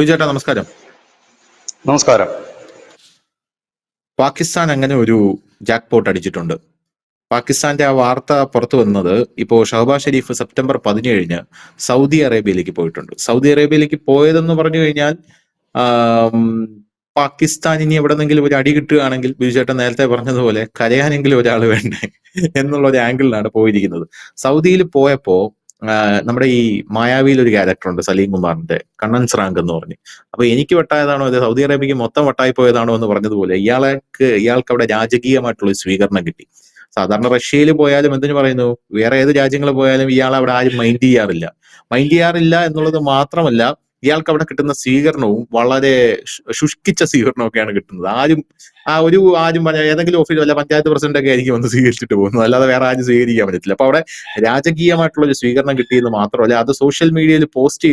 ചേട്ടാ നമസ്കാരം. നമസ്കാരം. പാകിസ്ഥാൻ അങ്ങനെ ഒരു ജാക്ക് പോട്ട് അടിച്ചിട്ടുണ്ട്. പാകിസ്ഥാന്റെ ആ വാർത്ത പുറത്തു വന്നത് ഇപ്പോൾ ഷഹബാസ് ഷെരീഫ് സെപ്റ്റംബർ 17 സൗദി അറേബ്യയിലേക്ക് പോയിട്ടുണ്ട്. സൗദി അറേബ്യയിലേക്ക് പോയതെന്ന് പറഞ്ഞു കഴിഞ്ഞാൽ ആം, പാകിസ്ഥാൻ ഇനി എവിടെന്നെങ്കിലും ഒരു അടി കിട്ടുകയാണെങ്കിൽ ബിജുചേട്ടൻ നേരത്തെ പറഞ്ഞതുപോലെ കരയാനെങ്കിലും ഒരാൾ വേണ്ടേ എന്നുള്ള ഒരു ആംഗിളിലാണ് പോയിരിക്കുന്നത്. സൗദിയിൽ പോയപ്പോ നമ്മുടെ ഈ മായാവിയിൽ ഒരു ക്യാരക്ടർ ഉണ്ട് സലീം കുമാറിന്റെ, കണ്ണൻ സ്രാങ്ക് എന്ന് പറഞ്ഞ്. അപ്പൊ എനിക്ക് വട്ടായതാണോ അത് സൗദി അറേബ്യക്ക് മൊത്തം വട്ടായി പോയതാണോ എന്ന് പറഞ്ഞതുപോലെ ഇയാൾക്ക് അവിടെ രാജകീയമായിട്ടുള്ള ഒരു സ്വീകരണം കിട്ടി. സാധാരണ റഷ്യയിൽ പോയാലും എന്തിനു പറയുന്നു, വേറെ ഏത് രാജ്യങ്ങളിൽ പോയാലും ഇയാൾ അവിടെ ആരും മൈൻഡ് ചെയ്യാറില്ല എന്നുള്ളത് മാത്രമല്ല, ഇയാൾക്ക് അവിടെ കിട്ടുന്ന സ്വീകരണവും വളരെ ശുഷ്കിച്ച സ്വീകരണമൊക്കെയാണ് കിട്ടുന്നത്. ആരും ഏതെങ്കിലും ഓഫീസ് വല്ല പഞ്ചായത്ത് പ്രസിഡന്റ് ഒക്കെ ആയിരിക്കും വന്ന് സ്വീകരിച്ചിട്ട് പോകുന്നത്, അല്ലാതെ വേറെ ആരും സ്വീകരിക്കാൻ പറ്റത്തില്ല. അപ്പൊ അവിടെ രാജകീയമായിട്ടുള്ള ഒരു സ്വീകരണം കിട്ടിയെന്ന് മാത്രമല്ല, അത് സോഷ്യൽ മീഡിയയിൽ പോസ്റ്റ്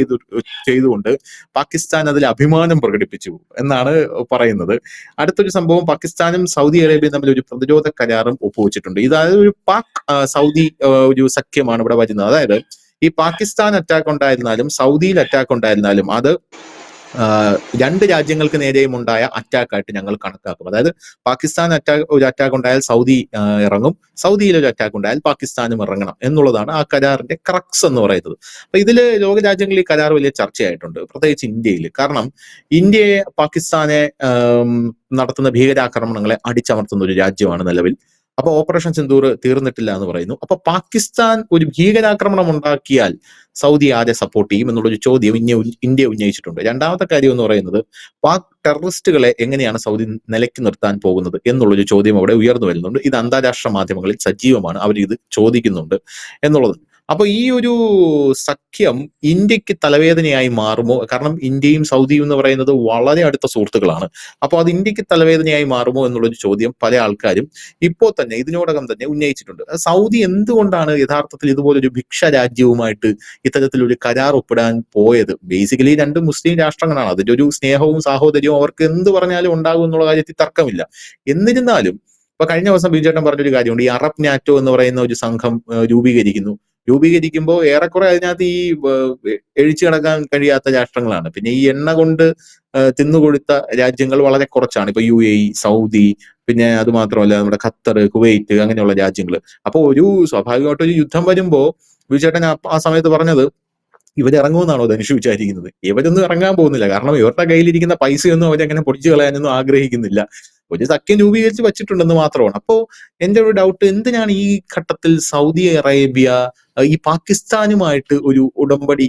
ചെയ്തുകൊണ്ട് പാകിസ്ഥാൻ അതിൽ അഭിമാനം പ്രകടിപ്പിച്ചു എന്നാണ് പറയുന്നത്. അടുത്തൊരു സംഭവം, പാകിസ്ഥാനും സൗദി അറേബ്യയും തമ്മിൽ ഒരു പ്രതിരോധ കരാറും ഒപ്പുവെച്ചിട്ടുണ്ട്. ഇതായത് ഒരു പാക് സൗദി ഒരു സഖ്യമാണ് ഇവിടെ വരുന്നത്. അതായത് ഈ പാകിസ്ഥാൻ അറ്റാക്ക് ഉണ്ടായിരുന്നാലും സൗദിയിൽ അറ്റാക്ക് ഉണ്ടായിരുന്നാലും അത് രണ്ട് രാജ്യങ്ങൾക്ക് നേരെയും ഉണ്ടായ അറ്റാക്കായിട്ട് ഞങ്ങൾ കണക്കാക്കും. അതായത് പാകിസ്ഥാൻ ഒരു അറ്റാക്ക് ഉണ്ടായാൽ സൗദി ഇറങ്ങും, സൗദിയിൽ ഒരു അറ്റാക്ക് ഉണ്ടായാൽ പാകിസ്ഥാനും ഇറങ്ങണം എന്നുള്ളതാണ് ആ കരാറിന്റെ ക്രക്സ് എന്ന് പറയുന്നത്. അപ്പൊ ഇതില് ലോകരാജ്യങ്ങളിൽ ഈ കരാർ വലിയ ചർച്ചയായിട്ടുണ്ട്, പ്രത്യേകിച്ച് ഇന്ത്യയിൽ. കാരണം ഇന്ത്യയെ പാകിസ്ഥാനെ നടത്തുന്ന ഭീകരാക്രമണങ്ങളെ അടിച്ചമർത്തുന്ന ഒരു രാജ്യമാണ് നിലവിൽ. അപ്പൊ ഓപ്പറേഷൻ സിന്ദൂർ തീർന്നിട്ടില്ല എന്ന് പറയുന്നു. അപ്പൊ പാകിസ്ഥാൻ ഒരു ഭീകരാക്രമണം ഉണ്ടാക്കിയാൽ സൗദി ആരെ സപ്പോർട്ട് ചെയ്യും എന്നുള്ളൊരു ചോദ്യം ഇന്ത്യ ഉന്നയിച്ചിട്ടുണ്ട്. രണ്ടാമത്തെ കാര്യം എന്ന് പറയുന്നത്, പാക് ടെററിസ്റ്റുകളെ എങ്ങനെയാണ് സൗദി നിലയ്ക്ക് നിർത്താൻ പോകുന്നത് എന്നുള്ളൊരു ചോദ്യം അവിടെ ഉയർന്നു വരുന്നുണ്ട്. ഇത് അന്താരാഷ്ട്ര മാധ്യമങ്ങളിൽ സജീവമാണ്, അവർ ഇത് ചോദിക്കുന്നുണ്ട് എന്നുള്ളത്. അപ്പൊ ഈ ഒരു സഖ്യം ഇന്ത്യക്ക് തലവേദനയായി മാറുമോ? കാരണം ഇന്ത്യയും സൗദിയും എന്ന് പറയുന്നത് വളരെ അടുത്ത സുഹൃത്തുക്കളാണ്. അപ്പോൾ അത് ഇന്ത്യക്ക് തലവേദനയായി മാറുമോ എന്നുള്ളൊരു ചോദ്യം പല ആൾക്കാരും ഇപ്പോൾ തന്നെ ഇതിനോടകം തന്നെ ഉന്നയിച്ചിട്ടുണ്ട്. സൗദി എന്തുകൊണ്ടാണ് യഥാർത്ഥത്തിൽ ഇതുപോലൊരു ഭിക്ഷ രാജ്യവുമായിട്ട് ഇത്തരത്തിലൊരു കരാർ ഒപ്പിടാൻ പോയത്? ബേസിക്കലി രണ്ട് മുസ്ലിം രാഷ്ട്രങ്ങളാണ്, അതിന്റെ ഒരു സ്നേഹവും സാഹോദര്യവും അവർക്ക് എന്ത് പറഞ്ഞാലും ഉണ്ടാകും എന്നുള്ള കാര്യത്തിൽ തർക്കമില്ല. എന്നിരുന്നാലും ഇപ്പൊ കഴിഞ്ഞ ദിവസം ബിജുചേട്ടൻ പറഞ്ഞൊരു കാര്യമുണ്ട്, ഈ അറബ് നാറ്റോ എന്ന് പറയുന്ന ഒരു സംഘം രൂപീകരിക്കുമ്പോൾ ഏറെക്കുറെ അതിനകത്ത് ഈ എഴിച്ചു കിടക്കാൻ കഴിയാത്ത രാഷ്ട്രങ്ങളാണ്. പിന്നെ ഈ എണ്ണ കൊണ്ട് തിന്നുകൊടുത്ത രാജ്യങ്ങൾ വളരെ കുറച്ചാണ്. ഇപ്പൊ UAE, സൗദി, പിന്നെ അത് മാത്രമല്ല നമ്മുടെ ഖത്തർ, കുവൈറ്റ്, അങ്ങനെയുള്ള രാജ്യങ്ങൾ. അപ്പൊ സ്വാഭാവികമായിട്ടൊരു യുദ്ധം വരുമ്പോ ബിജുചേട്ടൻ ആ സമയത്ത് പറഞ്ഞത് ഇവരിറങ്ങുമെന്നാണോ ധനുഷ് വിചാരിക്കുന്നത്? ഇവരൊന്നും ഇറങ്ങാൻ പോകുന്നില്ല. കാരണം ഇവരുടെ കയ്യിലിരിക്കുന്ന പൈസയൊന്നും അവരങ്ങനെ പൊടിച്ചു കളയാനൊന്നും ആഗ്രഹിക്കുന്നില്ല. ഒരു സഖ്യം രൂപീകരിച്ച് വെച്ചിട്ടുണ്ടെന്ന് മാത്രമാണ്. അപ്പോ എന്റെ ഒരു ഡൗട്ട്, എന്തിനാണ് ഈ ഘട്ടത്തിൽ സൗദി അറേബ്യ ഈ പാകിസ്ഥാനുമായിട്ട് ഒരു ഉടമ്പടി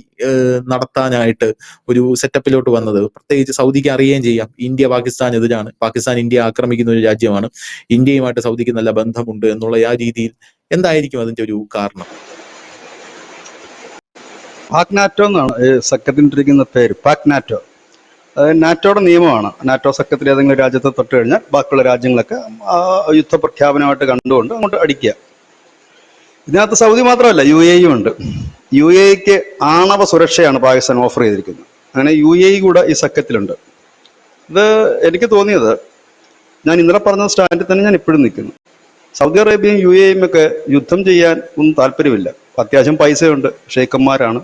നടത്താനായിട്ട് ഒരു സെറ്റപ്പിലോട്ട് വന്നത്? പ്രത്യേകിച്ച് സൗദിക്ക് അറിയുകയും ചെയ്യാം ഇന്ത്യ പാകിസ്ഥാൻ എതിരാണ്, പാകിസ്ഥാൻ ഇന്ത്യ ആക്രമിക്കുന്ന ഒരു രാജ്യമാണ്, ഇന്ത്യയുമായിട്ട് സൗദിക്ക് നല്ല ബന്ധമുണ്ട് എന്നുള്ള ആ രീതിയിൽ എന്തായിരിക്കും അതിന്റെ ഒരു കാരണം? പാക് നാറ്റോ എന്നാണ് സഖ്യത്തിനിട്ടിരിക്കുന്ന പേര്, പാക് നാറ്റോ. അത് നാറ്റോയുടെ നിയമമാണ്. നാറ്റോ സഖ്യത്തിൽ ഏതെങ്കിലും രാജ്യത്തെ തൊട്ട് കഴിഞ്ഞാൽ ബാക്കിയുള്ള രാജ്യങ്ങളൊക്കെ യുദ്ധപ്രഖ്യാപനമായിട്ട് കണ്ടുകൊണ്ട് അങ്ങോട്ട് അടിക്കുക. ഇതിനകത്ത് സൗദി മാത്രമല്ല, UAE ഉണ്ട്. UAEക്ക് ആണവ സുരക്ഷയാണ് പാകിസ്ഥാൻ ഓഫർ ചെയ്തിരിക്കുന്നത്. അങ്ങനെ UAE കൂടെ ഈ സഖ്യത്തിലുണ്ട്. ഇത് എനിക്ക് തോന്നിയത്, ഞാൻ ഇന്നലെ പറഞ്ഞ സ്റ്റാൻഡിൽ തന്നെ ഞാൻ ഇപ്പോഴും നിൽക്കുന്നു. സൗദി അറേബ്യയും UAEയും ഒക്കെ യുദ്ധം ചെയ്യാൻ ഒന്നും താല്പര്യമില്ല. അത്യാവശ്യം പൈസയുണ്ട്, ഷെയ്ഖന്മാരാണ്.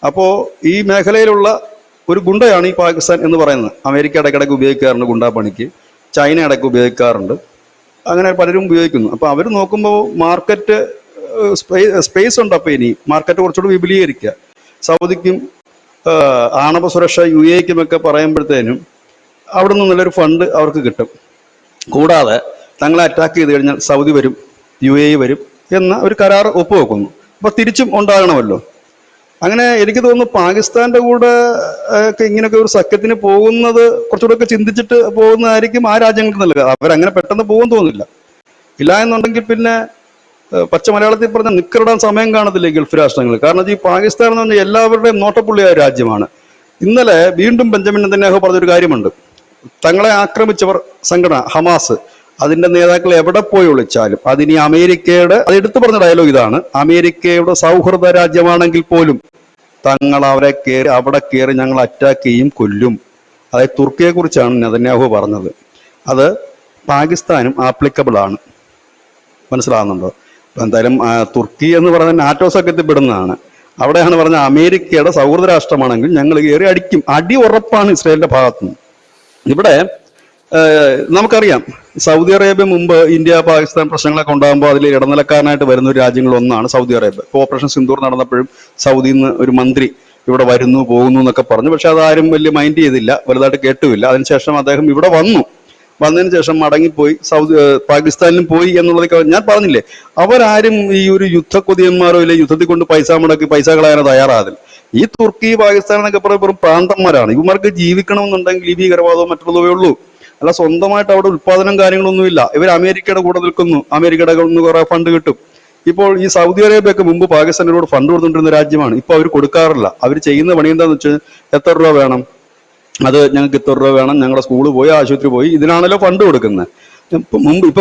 അപ്പോൾ ഈ മേഖലയിലുള്ള ഒരു ഗുണ്ടയാണ് ഈ പാകിസ്ഥാൻ എന്ന് പറയുന്നത്. അമേരിക്ക ഇടയ്ക്കിടയ്ക്ക് ഉപയോഗിക്കാറുണ്ട് ഗുണ്ടാ പണിക്ക്, ചൈന ഇടയ്ക്ക് ഉപയോഗിക്കാറുണ്ട്, അങ്ങനെ പലരും ഉപയോഗിക്കുന്നു. അപ്പോൾ അവർ നോക്കുമ്പോൾ മാർക്കറ്റ് സ്പേസ് ഉണ്ട്. അപ്പോൾ ഇനി മാർക്കറ്റ് കുറച്ചുകൂടി വിപുലീകരിക്കുക. സൗദിക്കും ആണവ സുരക്ഷ UAEക്കും ഒക്കെ പറയുമ്പോഴത്തേനും അവിടെ നിന്ന് നല്ലൊരു ഫണ്ട് അവർക്ക് കിട്ടും. കൂടാതെ തങ്ങളെ അറ്റാക്ക് ചെയ്ത് കഴിഞ്ഞാൽ സൗദി വരും, UAE വരും എന്ന ഒരു കരാർ ഒപ്പുവെക്കുന്നു. അപ്പോൾ തിരിച്ചും ഉണ്ടാകണമല്ലോ. അങ്ങനെ എനിക്ക് തോന്നുന്നു പാകിസ്ഥാന്റെ കൂടെ ഒക്കെ ഇങ്ങനെയൊക്കെ ഒരു സഖ്യത്തിന് പോകുന്നത് കുറച്ചുകൂടെ ഒക്കെ ചിന്തിച്ചിട്ട് പോകുന്നതായിരിക്കും ആ രാജ്യങ്ങൾക്ക് നല്ലത്. അവരങ്ങനെ പെട്ടെന്ന് പോകും തോന്നില്ല. ഇല്ല എന്നുണ്ടെങ്കിൽ പിന്നെ പച്ച മലയാളത്തിൽ പറഞ്ഞ നിക്കറിടാൻ സമയം കാണത്തില്ല ഈ ഗൾഫ് രാഷ്ട്രങ്ങൾ. കാരണം ഈ പാകിസ്ഥാൻ എന്ന് പറഞ്ഞാൽ എല്ലാവരുടെയും നോട്ടപ്പുള്ളിയായ രാജ്യമാണ്. ഇന്നലെ വീണ്ടും ബെഞ്ചമിൻ നെതന്യാഹു പറഞ്ഞൊരു കാര്യമുണ്ട്, തങ്ങളെ ആക്രമിച്ചവർ സംഘടന ഹമാസ്, അതിന്റെ നേതാക്കൾ എവിടെ പോയി ഒളിച്ചാലും അതിനി അമേരിക്കയുടെ, അത് എടുത്തു പറഞ്ഞ ഡയലോഗ് ഇതാണ്, അമേരിക്കയുടെ സൗഹൃദ രാജ്യമാണെങ്കിൽ പോലും തങ്ങൾ അവിടെ കയറി ഞങ്ങൾ അറ്റാക്ക് ചെയ്യും, കൊല്ലും. അതായത് തുർക്കിയെ കുറിച്ചാണ് നെതന്യാഹു പറഞ്ഞത്. അത് പാകിസ്ഥാനും ആപ്ലിക്കബിൾ ആണ്. മനസ്സിലാകുന്നുണ്ടോ? എന്തായാലും തുർക്കി എന്ന് പറയുന്നത് നാറ്റോ സഖ്യത്തിൽ പെടുന്നതാണ്. അവിടെയാണ് പറഞ്ഞ അമേരിക്കയുടെ സൗഹൃദ രാഷ്ട്രമാണെങ്കിൽ ഞങ്ങൾ കയറി അടിക്കും. അടി ഉറപ്പാണ് ഇസ്രായേലിന്റെ ഭാഗത്തുനിന്ന്. ഇവിടെ നമുക്കറിയാം, സൗദി അറേബ്യ മുമ്പ് ഇന്ത്യ പാകിസ്ഥാൻ പ്രശ്നങ്ങളൊക്കെ ഉണ്ടാകുമ്പോൾ അതിൽ ഇടനിലക്കാരനായിട്ട് വരുന്ന ഒരു രാജ്യങ്ങളിൽ ഒന്നാണ് സൗദി അറേബ്യ. ഇപ്പോൾ ഓപ്പറേഷൻ സിന്ദൂർ നടന്നപ്പോഴും സൗദിയിൽ നിന്ന് ഒരു മന്ത്രി ഇവിടെ വരുന്നു പോകുന്നു എന്നൊക്കെ പറഞ്ഞു. പക്ഷെ അതാരും വലിയ മൈൻഡ് ചെയ്തില്ല, വലുതായിട്ട് കേട്ടുമില്ല. അതിനുശേഷം അദ്ദേഹം ഇവിടെ വന്നതിന് ശേഷം മടങ്ങിപ്പോയി പാകിസ്ഥാനിലും പോയി എന്നുള്ളത് ഞാൻ പറഞ്ഞില്ലേ. അവരാരും ഈ ഒരു യുദ്ധക്കൊതിയന്മാരോ ഇല്ല യുദ്ധത്തിൽ കൊണ്ട് പൈസ മുടക്കി പൈസ കളയാനോ തയ്യാറാതില്ല. ഈ തുർക്കി പാകിസ്ഥാൻ എന്നൊക്കെ പറയുമ്പോൾ പ്രാന്തന്മാരാണ്. ഇവർക്ക് ജീവിക്കണമെന്നുണ്ടെങ്കിൽ ഈ ഭീകരവാദവും മറ്റുള്ളതേ ഉള്ളൂ. അല്ല സ്വന്തമായിട്ട് അവിടെ ഉത്പാദനം കാര്യങ്ങളൊന്നുമില്ല. ഇവർ അമേരിക്കയുടെ കൂടെ നിൽക്കുന്നു, അമേരിക്കയുടെ നിന്ന് കുറെ ഫണ്ട് കിട്ടും. ഇപ്പോൾ ഈ സൗദി അറേബ്യയൊക്കെ മുമ്പ് പാകിസ്ഥാനിനോട് ഫണ്ട് കൊടുത്തുകൊണ്ടിരുന്ന രാജ്യമാണ്. ഇപ്പൊ അവർ കൊടുക്കാറില്ല. അവർ ചെയ്യുന്ന പണി എന്താണെന്ന് വെച്ചാൽ എത്ര രൂപ വേണം, അത് ഞങ്ങൾക്ക് ഇത്ര രൂപ വേണം, ഞങ്ങളുടെ സ്കൂള് പോയി ആശുപത്രി പോയി, ഇതിനാണല്ലോ ഫണ്ട് കൊടുക്കുന്നത്.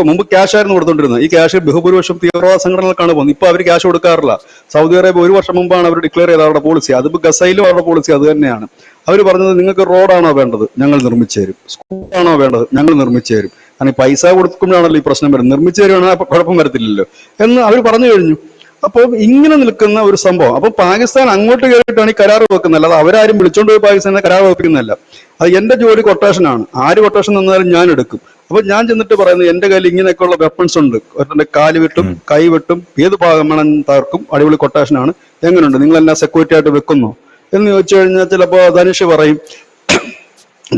മുമ്പ് ക്യാഷ് ആയിരുന്നു കൊടുത്തോണ്ടിരുന്നത്. ഈ ക്യാഷ് ബഹുഭൂരിപക്ഷം തീവ്രവാദ സംഘടനകൾക്കാണ് പോകുന്നത്. ഇപ്പൊ അവർ ക്യാഷ് കൊടുക്കാറില്ല. സൗദി അറേബ്യ 1 വർഷം മുമ്പാണ് അവർ ഡിക്ലെയർ ചെയ്ത അവരുടെ പോളിസി. അതിപ്പോ ഗസയിലും അവരുടെ പോളിസി അത് തന്നെയാണ്. അവർ പറഞ്ഞത് നിങ്ങൾക്ക് റോഡാണോ വേണ്ടത്, ഞങ്ങൾ നിർമ്മിച്ചു തരും. സ്കൂളാണോ വേണ്ടത്, ഞങ്ങൾ നിർമ്മിച്ചു തരും. കാരണം പൈസ കൊടുക്കുമ്പോഴാണല്ലോ ഈ പ്രശ്നം വരുന്നത്. നിർമ്മിച്ചു തരുവാണെങ്കിൽ കുഴപ്പം വരത്തില്ലല്ലോ എന്ന് അവർ പറഞ്ഞു കഴിഞ്ഞു. അപ്പോൾ ഇങ്ങനെ നിൽക്കുന്ന ഒരു സംഭവം. അപ്പൊ പാകിസ്ഥാൻ അങ്ങോട്ട് കയറിയിട്ടാണ് ഈ കരാർ വെക്കുന്നത്, അല്ലാതെ അവരാരും വിളിച്ചോണ്ട് പോയി പാകിസ്ഥാനെ കരാർ വെപ്പിക്കുന്നതല്ല. അത് എന്റെ ജോലി കൊട്ടേഷനാണ്. ആര് കൊട്ടേഷൻ തന്നാലും ഞാൻ എടുക്കും. അപ്പൊ ഞാൻ ചെന്നിട്ട് പറയുന്നത് എന്റെ കയ്യിൽ ഇങ്ങനെയൊക്കെയുള്ള വെപ്പൺസ് ഉണ്ട്, എന്റെ കാല് വെട്ടും കൈ വെട്ടും ഏത് ഭാഗം വേണം തകർക്കും, അടിപൊളി കൊട്ടേഷനാണ്, എങ്ങനെയുണ്ട്, നിങ്ങൾ എല്ലാം സെക്യൂരിറ്റി ആയിട്ട് വെക്കുന്നു എന്ന് ചോദിച്ചു കഴിഞ്ഞാൽ ചിലപ്പോ ധനുഷ് പറയും,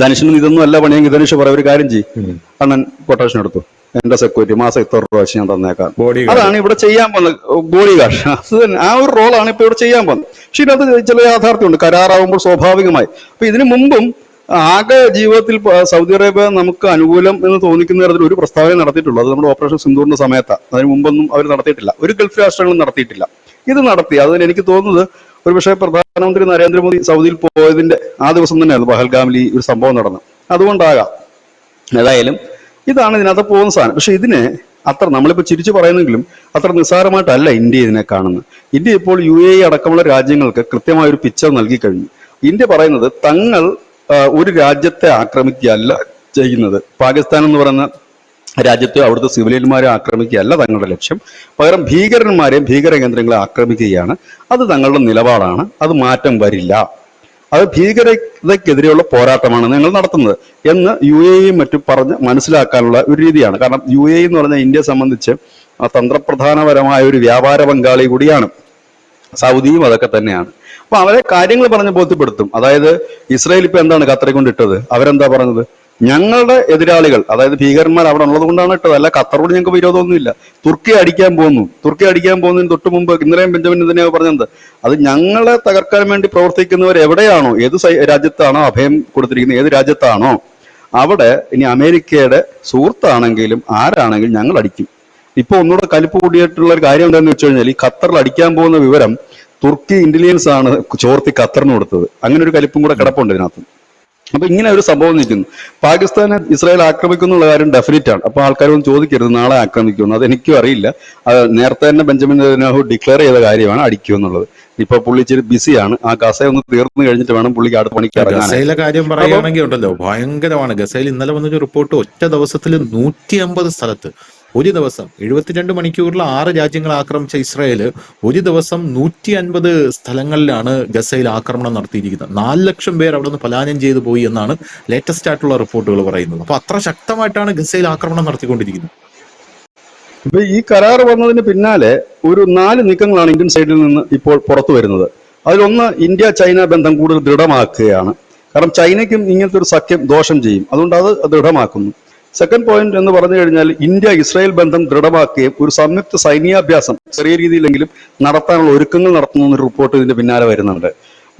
ധനുഷിന് ഇതൊന്നും അല്ല പണിയെങ്കിൽ ധനുഷ് പറയും ഒരു കാര്യം ചെയ്യും, അണ്ണൻ കൊട്ടേഷൻ എടുത്തു, എന്റെ സെക്യൂരിറ്റി മാസം ഇത്ര രൂപ വെച്ച് ഞാൻ തന്നേക്കാം. അതാണ് ഇവിടെ ചെയ്യാൻ പോകുന്നത്. ബോഡി ഗാർഡ് അത് തന്നെ, ആ ഒരു റോളാണ് ഇപ്പൊ ഇവിടെ ചെയ്യാൻ പോകുന്നത്. പക്ഷെ ഇതിനകത്ത് ചില യാഥാർത്ഥ്യമുണ്ട്. കരാറാവുമ്പോൾ സ്വാഭാവികമായി. അപ്പൊ ഇതിനു മുമ്പും ആകെ ജീവിതത്തിൽ സൗദി അറേബ്യ നമുക്ക് അനുകൂലം എന്ന് തോന്നിക്കുന്ന തരത്തിൽ ഒരു പ്രസ്താവന നടത്തിയിട്ടുള്ളൂ. അത് നമ്മുടെ ഓപ്പറേഷൻ സിന്ദൂറിന്റെ സമയത്താണ്. അതിന് മുമ്പൊന്നും അവർ നടത്തിയിട്ടില്ല. ഒരു ഗൾഫ് രാഷ്ട്രങ്ങളും നടത്തിയിട്ടില്ല. ഇത് നടത്തി. അതിന് എനിക്ക് തോന്നുന്നത് ഒരുപക്ഷെ പ്രധാനമന്ത്രി നരേന്ദ്രമോദി സൗദിയിൽ പോയതിന്റെ ആ ദിവസം തന്നെയായിരുന്നു പഹൽഗാമിൽ ഈ ഒരു സംഭവം നടന്നത്. അതുകൊണ്ടാകാം. ഏതായാലും ഇതാണ് ഇതിനകത്ത് പോകുന്ന സാധനം. പക്ഷെ ഇതിനെ അത്ര നമ്മളിപ്പോൾ ചിരിച്ചു പറയുന്നെങ്കിലും അത്ര നിസ്സാരമായിട്ടല്ല ഇന്ത്യ ഇതിനെ കാണുന്നത്. ഇന്ത്യ ഇപ്പോൾ UAE അടക്കമുള്ള രാജ്യങ്ങൾക്ക് കൃത്യമായ ഒരു പിക്ചർ നൽകി കഴിഞ്ഞു. ഇന്ത്യ പറയുന്നത് തങ്ങൾ ഒരു രാജ്യത്തെ ആക്രമിക്കുകയല്ല ചെയ്യുന്നത്. പാകിസ്ഥാൻ എന്ന് പറയുന്ന രാജ്യത്തെ അവിടുത്തെ സിവിലിയന്മാരെ ആക്രമിക്കുകയല്ല തങ്ങളുടെ ലക്ഷ്യം. പകരം ഭീകരന്മാരെയും ഭീകര കേന്ദ്രങ്ങളെ ആക്രമിക്കുകയാണ്. അത് തങ്ങളുടെ നിലപാടാണ്. അത് മാറ്റം വരില്ല. അത് ഭീകരതയ്ക്കെതിരെയുള്ള പോരാട്ടമാണ് ഞങ്ങൾ നടത്തുന്നത് എന്ന് UAE മറ്റും പറഞ്ഞ് മനസ്സിലാക്കാനുള്ള ഒരു രീതിയാണ്. കാരണം UAE എന്ന് പറഞ്ഞാൽ ഇന്ത്യയെ സംബന്ധിച്ച് തന്ത്രപ്രധാനപരമായ ഒരു വ്യാപാര പങ്കാളി കൂടിയാണ്. സൗദിയും അതൊക്കെ തന്നെയാണ്. അപ്പൊ അവരെ കാര്യങ്ങൾ പറഞ്ഞ് ബോധ്യപ്പെടുത്തും. അതായത് ഇസ്രായേൽ ഇപ്പൊ എന്താണ് ഖത്തറെ കൊണ്ട് ഇട്ടത്? അവരെന്താ പറഞ്ഞത്? ഞങ്ങളുടെ എതിരാളികൾ, അതായത് ഭീകരന്മാർ അവിടെ ഉള്ളത് കൊണ്ടാണ് ഇട്ടത്, അല്ല ഖത്തറോട് ഞങ്ങൾക്ക് വിരോധമൊന്നുമില്ല. തുർക്കി അടിക്കാൻ പോകുന്നതിന് തൊട്ട് മുമ്പ് ഇന്നലെയും ബെഞ്ചമിൻ നെതന്യാഹു പറഞ്ഞത് അത് ഞങ്ങളെ തകർക്കാൻ വേണ്ടി പ്രവർത്തിക്കുന്നവർ എവിടെയാണോ, ഏത് രാജ്യത്താണോ അഭയം കൊടുത്തിരിക്കുന്നത്, ഏത് രാജ്യത്താണോ അവിടെ ഇനി അമേരിക്കയുടെ സുഹൃത്താണെങ്കിലും ആരാണെങ്കിലും ഞങ്ങൾ അടിക്കും. ഇപ്പൊ ഒന്നുകൂടെ കലിപ്പ് കൂടിയിട്ടുള്ള ഒരു കാര്യം എന്താണെന്ന് വെച്ച് കഴിഞ്ഞാൽ ഈ ഖത്തറിൽ അടിക്കാൻ പോകുന്ന വിവരം തുർക്കി ഇന്റലിജൻസ് ആണ് ചോർത്തി ഖത്തറിന് കൊടുത്തത്. അങ്ങനെ ഒരു കലിപ്പും കൂടെ കിടപ്പുണ്ട് ഇതിനകത്ത്. അപ്പൊ ഇങ്ങനെ ഒരു സംഭവം നിൽക്കുന്നു. പാകിസ്ഥാനെ ഇസ്രായേൽ ആക്രമിക്കുന്നുള്ള കാര്യം ഡെഫിനറ്റ് ആണ്. അപ്പൊ ആൾക്കാരൊന്നും ചോദിക്കരുത് നാളെ ആക്രമിക്കുമെന്ന്. അതെനിക്കും അറിയില്ല. അത് നേരത്തെ തന്നെ ബെഞ്ചമിൻ നെതന്യാഹു ഡിക്ലെയർ ചെയ്ത കാര്യമാണ് അടിക്കുമെന്നുള്ളത്. ഇപ്പൊ പുള്ളി ഇച്ചിരി ബിസിയാണ്. ആ ഗസ ഒന്ന് തീർന്നു കഴിഞ്ഞിട്ട് വേണം പുള്ളിക്ക് അടുത്ത പണിക്ക് ഇറങ്ങാൻ. ഗസയിലെ കാര്യം പറയുകയാണെങ്കിൽ ഉണ്ടല്ലോ ഭയങ്കരമാണ്. ഗസയിൽ ഇന്നലെ വന്നൊരു റിപ്പോർട്ട്, ഒറ്റ ദിവസത്തിൽ 150 സ്ഥലത്ത് ഒരു ദിവസം 72 മണിക്കൂറിൽ 6 രാജ്യങ്ങൾ ആക്രമിച്ച ഇസ്രായേല് ഒരു ദിവസം 150 സ്ഥലങ്ങളിലാണ് ഗസയിൽ ആക്രമണം നടത്തിയിരിക്കുന്നത്. 4 ലക്ഷം പേർ അവിടെ നിന്ന് പലായനം ചെയ്തു പോയി എന്നാണ് ലേറ്റസ്റ്റ് ആയിട്ടുള്ള റിപ്പോർട്ടുകൾ പറയുന്നത്. അപ്പൊ അത്ര ശക്തമായിട്ടാണ് ഗസയിൽ ആക്രമണം നടത്തിക്കൊണ്ടിരിക്കുന്നത്. ഇപ്പൊ ഈ കരാർ വന്നതിന് പിന്നാലെ ഒരു 4 നീക്കങ്ങളാണ് ഇന്ത്യൻ സൈഡിൽ നിന്ന് ഇപ്പോൾ പുറത്തു വരുന്നത്. അതിലൊന്ന് ഇന്ത്യ ചൈന ബന്ധം കൂടുതൽ ദൃഢമാക്കുകയാണ്. കാരണം ചൈനയ്ക്കും ഇങ്ങനത്തെ ഒരു സഖ്യം ദോഷം ചെയ്യും. അതുകൊണ്ട് അത് ദൃഢമാക്കുന്നു. സെക്കൻഡ് പോയിന്റ് എന്ന് പറഞ്ഞു കഴിഞ്ഞാൽ ഇന്ത്യ ഇസ്രായേൽ ബന്ധം ദൃഢമാക്കുകയും ഒരു സംയുക്ത സൈന്യാഭ്യാസം ചെറിയ രീതിയിലെങ്കിലും നടത്താനുള്ള ഒരുക്കങ്ങൾ നടത്തുന്ന ഒരു റിപ്പോർട്ട് ഇതിന്റെ പിന്നാലെ വരുന്നുണ്ട്.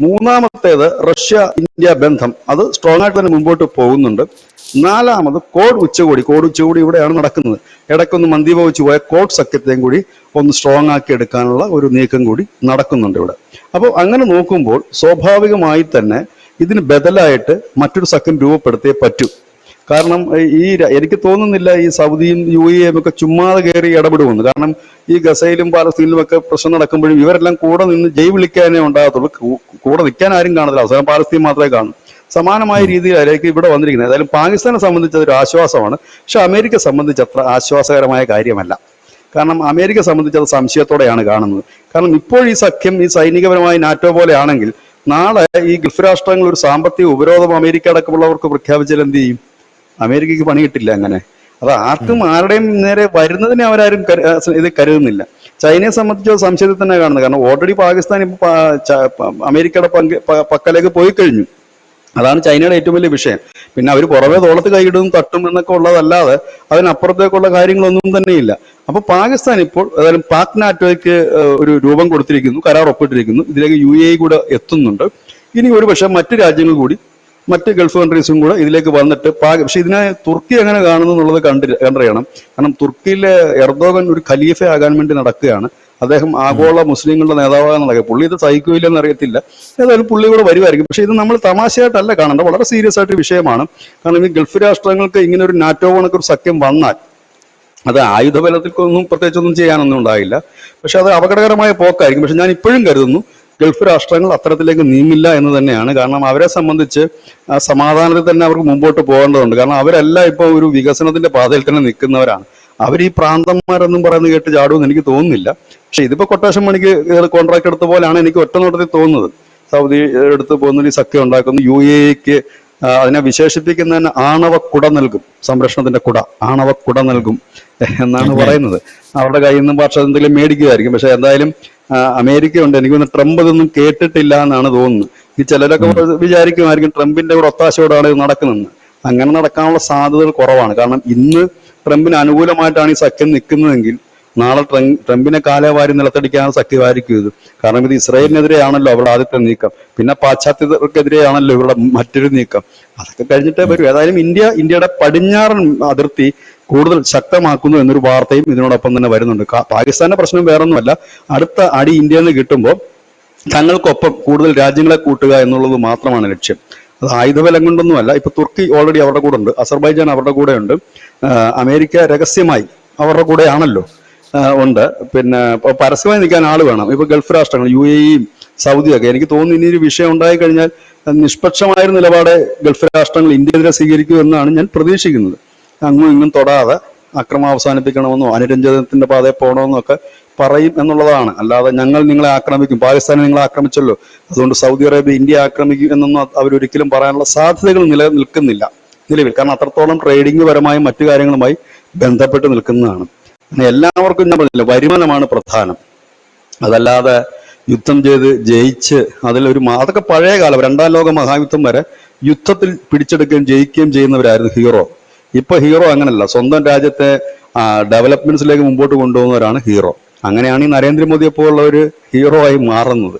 മൂന്നാമത്തേത് റഷ്യ ഇന്ത്യ ബന്ധം അത് സ്ട്രോങ് ആയിട്ട് തന്നെ മുമ്പോട്ട് പോകുന്നുണ്ട്. നാലാമത് കോഡ് ഉച്ചകോടി ഇവിടെയാണ് നടക്കുന്നത്. ഇടയ്ക്കൊന്ന് മന്ദീഭവിച്ചു പോയ കോഡ് സഖ്യത്തെയും കൂടി ഒന്ന് സ്ട്രോങ് ആക്കി എടുക്കാനുള്ള ഒരു നീക്കം കൂടി നടക്കുന്നുണ്ട് ഇവിടെ. അപ്പോൾ അങ്ങനെ നോക്കുമ്പോൾ സ്വാഭാവികമായി തന്നെ ഇതിന് ബദലായിട്ട് മറ്റൊരു സഖ്യം രൂപപ്പെടുത്തിയേ പറ്റൂ. കാരണം എനിക്ക് തോന്നുന്നില്ല ഈ സൗദിയും UAEയും ഒക്കെ ചുമ്മാതെ കയറി ഇടപെടുമെന്ന്. കാരണം ഈ ഗസയിലും പാലസ്തീനിലും ഒക്കെ പ്രശ്നം നടക്കുമ്പോഴും ഇവരെല്ലാം കൂടെ നിന്ന് ജയ് വിളിക്കാനേ ഉണ്ടാകത്തുള്ളൂ. കൂടെ നിൽക്കാൻ ആരും കാണത്തില്ല. അവസാനം പാലസ്തീൻ മാത്രമേ കാണൂ. സമാനമായ രീതിയിലായിരിക്കും ഇവിടെ വന്നിരിക്കുന്നത്. ഏതായാലും പാകിസ്ഥാനെ സംബന്ധിച്ച് അതൊരു ആശ്വാസമാണ്. പക്ഷെ അമേരിക്കയെ സംബന്ധിച്ച് അത്ര ആശ്വാസകരമായ കാര്യമല്ല. കാരണം അമേരിക്കയെ സംബന്ധിച്ച് അത് സംശയത്തോടെയാണ് കാണുന്നത്. കാരണം ഇപ്പോൾ ഈ സഖ്യം ഈ സൈനികപരമായി നാറ്റോ പോലെയാണെങ്കിൽ നാളെ ഈ ഗൾഫ് രാഷ്ട്രങ്ങൾ ഒരു സാമ്പത്തിക ഉപരോധം അമേരിക്ക അടക്കമുള്ളവർക്ക് പ്രഖ്യാപിച്ചാൽ എന്ത് ചെയ്യും? അമേരിക്കയ്ക്ക് പണി കിട്ടില്ല അങ്ങനെ. അത് ആർക്കും ആരുടെയും നേരെ വരുന്നതിനെ അവരാരും ഇത് കരുതുന്നില്ല. ചൈനയെ സംബന്ധിച്ച് സംശയത്തിൽ തന്നെ കാണുന്നത്. കാരണം ഓൾറെഡി പാകിസ്ഥാൻ ഇപ്പൊ അമേരിക്കയുടെ പക്കലേക്ക് പോയി കഴിഞ്ഞു. അതാണ് ചൈനയുടെ ഏറ്റവും വലിയ വിഷയം. പിന്നെ അവർ പുറമെ തോളത്ത് കൈയിടും തട്ടും എന്നൊക്കെ ഉള്ളതല്ലാതെ അതിനപ്പുറത്തേക്കുള്ള കാര്യങ്ങളൊന്നും തന്നെയില്ല. അപ്പൊ പാകിസ്ഥാൻ ഇപ്പോൾ ഏതായാലും പാക് നാറ്റോയ്ക്ക് ഒരു രൂപം കൊടുത്തിരിക്കുന്നു, കരാർ ഒപ്പിട്ടിരിക്കുന്നു. ഇതിലേക്ക് UAE കൂടെ എത്തുന്നുണ്ട്. ഇനി ഒരുപക്ഷെ മറ്റു രാജ്യങ്ങൾ കൂടി, മറ്റ് ഗൾഫ് കൺട്രീസും കൂടെ ഇതിലേക്ക് വന്നിട്ട് പക്ഷെ ഇതിനെ തുർക്കി എങ്ങനെ കാണുന്നു എന്നുള്ളത് കണ്ടറിയണം. കാരണം തുർക്കിയിലെ എർദോഗൻ ഒരു ഖലീഫ ആകാൻ വേണ്ടി നടക്കുകയാണ്. അദ്ദേഹം ആഗോള മുസ്ലിങ്ങളുടെ നേതാവാകാൻ നടക്കുക. പുള്ളി ഇത് സഹിക്കില്ലെന്ന് അറിയത്തില്ല. ഏതായാലും പുള്ളി കൂടെ വരുമായിരിക്കും. പക്ഷെ ഇത് നമ്മൾ തമാശയായിട്ടല്ല കാണേണ്ടത്, വളരെ സീരിയസ് ആയിട്ട് വിഷയമാണ്. കാരണം ഈ ഗൾഫ് രാഷ്ട്രങ്ങൾക്ക് ഇങ്ങനെ ഒരു നാറ്റോ കണക്കൊരു സഖ്യം വന്നാൽ അത് ആയുധബലത്തിൽക്കൊന്നും പ്രത്യേകിച്ചൊന്നും ചെയ്യാനൊന്നും ഉണ്ടാകില്ല. പക്ഷെ അത് അപകടകരമായ പോക്കായിരിക്കും. പക്ഷെ ഞാൻ ഇപ്പോഴും കരുതുന്നു ഗൾഫ് രാഷ്ട്രങ്ങൾ അത്തരത്തിലേക്ക് നീങ്ങില്ല എന്ന് തന്നെയാണ്. കാരണം അവരെ സംബന്ധിച്ച് സമാധാനത്തിൽ തന്നെ അവർക്ക് മുമ്പോട്ട് പോകേണ്ടതുണ്ട്. കാരണം അവരെല്ലാം ഇപ്പോൾ ഒരു വികസനത്തിന്റെ പാതയിൽ തന്നെ നിൽക്കുന്നവരാണ്. അവർ ഈ പ്രാന്തന്മാരെന്നും പറയുന്നത് കേട്ട് ചാടുമെന്ന് എനിക്ക് തോന്നുന്നില്ല. പക്ഷെ ഇതിപ്പോ കൊട്ടേഷൻ പണിക്ക് കോൺട്രാക്ട് എടുത്ത പോലെയാണ് എനിക്ക് ഒറ്റ നോട്ടത്തിൽ തോന്നുന്നത്. സൗദി എടുത്ത് പോകുന്ന ഈ സഖ്യം ഉണ്ടാക്കുന്നു. UAEക്ക് അതിനെ വിശേഷിപ്പിക്കുന്നതിന് ആണവ കുട നൽകും, സംരക്ഷണത്തിന്റെ കുട, ആണവ കുട നൽകും എന്നാണ് പറയുന്നത്. അവരുടെ കയ്യിൽ നിന്നും ഭാഷ എന്തെങ്കിലും മേടിക്കുമായിരിക്കും. പക്ഷെ എന്തായാലും അമേരിക്കയുണ്ട്, എനിക്കൊന്ന് ട്രംപ് ഇതൊന്നും കേട്ടിട്ടില്ല എന്നാണ് തോന്നുന്നത്. ഈ ചിലരൊക്കെ വിചാരിക്കുമായിരിക്കും ട്രംപിന്റെ കൂടെ ഒത്താശയോടാണ് ഇത് നടക്കുന്നതെന്ന്. അങ്ങനെ നടക്കാനുള്ള സാധ്യതകൾ കുറവാണ്. കാരണം ഇന്ന് ട്രംപിന് അനുകൂലമായിട്ടാണ് ഈ സഖ്യം നിൽക്കുന്നതെങ്കിൽ നാളെ ട്രംപിനെ കാലവാരി നിലത്തടിക്കാനുള്ള സഖ്യമായിരിക്കും ഇത്. കാരണം ഇത് ഇസ്രായേലിനെതിരെയാണല്ലോ അവരുടെ ആദ്യത്തെ നീക്കം, പിന്നെ പാശ്ചാത്യർക്കെതിരെയാണല്ലോ ഇവരുടെ മറ്റൊരു നീക്കം. അതൊക്കെ കഴിഞ്ഞിട്ടേ വരും. ഏതായാലും ഇന്ത്യയുടെ പടിഞ്ഞാറൻ അതിർത്തി കൂടുതൽ ശക്തമാക്കുന്നു എന്നൊരു വാർത്തയും ഇതിനോടൊപ്പം തന്നെ വരുന്നുണ്ട്. പാകിസ്ഥാന്റെ പ്രശ്നം വേറൊന്നുമല്ല, അടുത്ത അടി ഇന്ത്യയിൽ നിന്ന് കിട്ടുമ്പോൾ തങ്ങൾക്കൊപ്പം കൂടുതൽ രാജ്യങ്ങളെ കൂട്ടുക എന്നുള്ളത് മാത്രമാണ് ലക്ഷ്യം. അത് ആയുധബലം കൊണ്ടൊന്നുമല്ല. ഇപ്പൊ തുർക്കി ഓൾറെഡി അവരുടെ കൂടെ ഉണ്ട്, അസർബൈജാൻ അവരുടെ കൂടെ ഉണ്ട്, അമേരിക്ക രഹസ്യമായി അവരുടെ കൂടെ ആണല്ലോ ഉണ്ട്. പിന്നെ പരസ്യമായി നിൽക്കാൻ ആൾ വേണം. ഇപ്പൊ ഗൾഫ് രാഷ്ട്രങ്ങൾ UAEയും സൗദിയൊക്കെ, എനിക്ക് തോന്നുന്നു ഇനി ഒരു വിഷയം ഉണ്ടായി കഴിഞ്ഞാൽ നിഷ്പക്ഷമായ നിലപാട് ഗൾഫ് രാഷ്ട്രങ്ങൾ ഇന്ത്യക്കെതിരെ സ്വീകരിക്കൂ എന്നാണ് ഞാൻ പ്രതീക്ഷിക്കുന്നത്. അങ്ങും ഇങ്ങും തൊടാതെ അക്രമം അവസാനിപ്പിക്കണമെന്നോ അനുരഞ്ജനത്തിന്റെ പാതയിൽ പോകണമെന്നോ ഒക്കെ പറയും എന്നുള്ളതാണ്. അല്ലാതെ ഞങ്ങൾ നിങ്ങളെ ആക്രമിക്കും, പാകിസ്ഥാനെ നിങ്ങളെ ആക്രമിച്ചല്ലോ അതുകൊണ്ട് സൗദി അറേബ്യ ഇന്ത്യ ആക്രമിക്കും എന്നൊന്നും അവരൊരിക്കലും പറയാനുള്ള സാധ്യതകൾ നിലനിൽക്കുന്നില്ല നിലവിൽ. കാരണം അത്രത്തോളം ട്രേഡിംഗ് പരമായും മറ്റു കാര്യങ്ങളുമായി ബന്ധപ്പെട്ട് നിൽക്കുന്നതാണ്. എല്ലാവർക്കും ഞാൻ പറഞ്ഞില്ല, വരുമാനമാണ് പ്രധാനം. അതല്ലാതെ യുദ്ധം ചെയ്ത് ജയിച്ച് അതൊക്കെ പഴയ കാലം, 2ാം ലോക മഹായുദ്ധം വരെ യുദ്ധത്തിൽ പിടിച്ചെടുക്കുകയും ജയിക്കുകയും ചെയ്യുന്നവരായിരുന്നു ഹീറോ. ഇപ്പൊ ഹീറോ അങ്ങനല്ല, സ്വന്തം രാജ്യത്തെ ഡെവലപ്മെന്റ്സിലേക്ക് മുമ്പോട്ട് കൊണ്ടുപോകുന്നവരാണ് ഹീറോ. അങ്ങനെയാണ് ഈ നരേന്ദ്രമോദിയെ പോലുള്ള ഒരു ഹീറോ ആയി മാറുന്നത്.